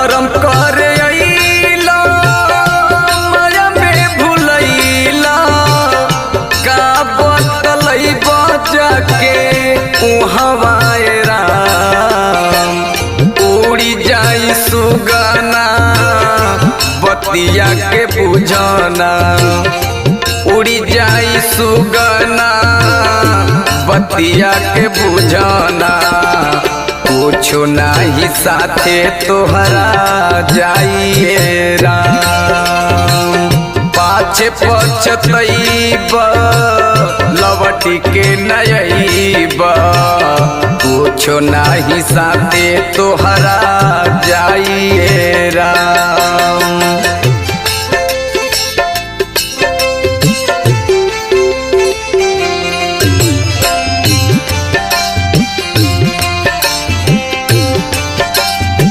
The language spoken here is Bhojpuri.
करम करे अइला माया में भुलैला का बतलै बचा के उहवाए राम उड़ी जाई सुगना बतिया के बुझना उड़ी जाई सुगना बतिया के बुझना कुछो नाही साथे तोहरा जाइए राम पाछे पछतैब लवटी के नयैब कुछो नाही साथे तोहरा जाइए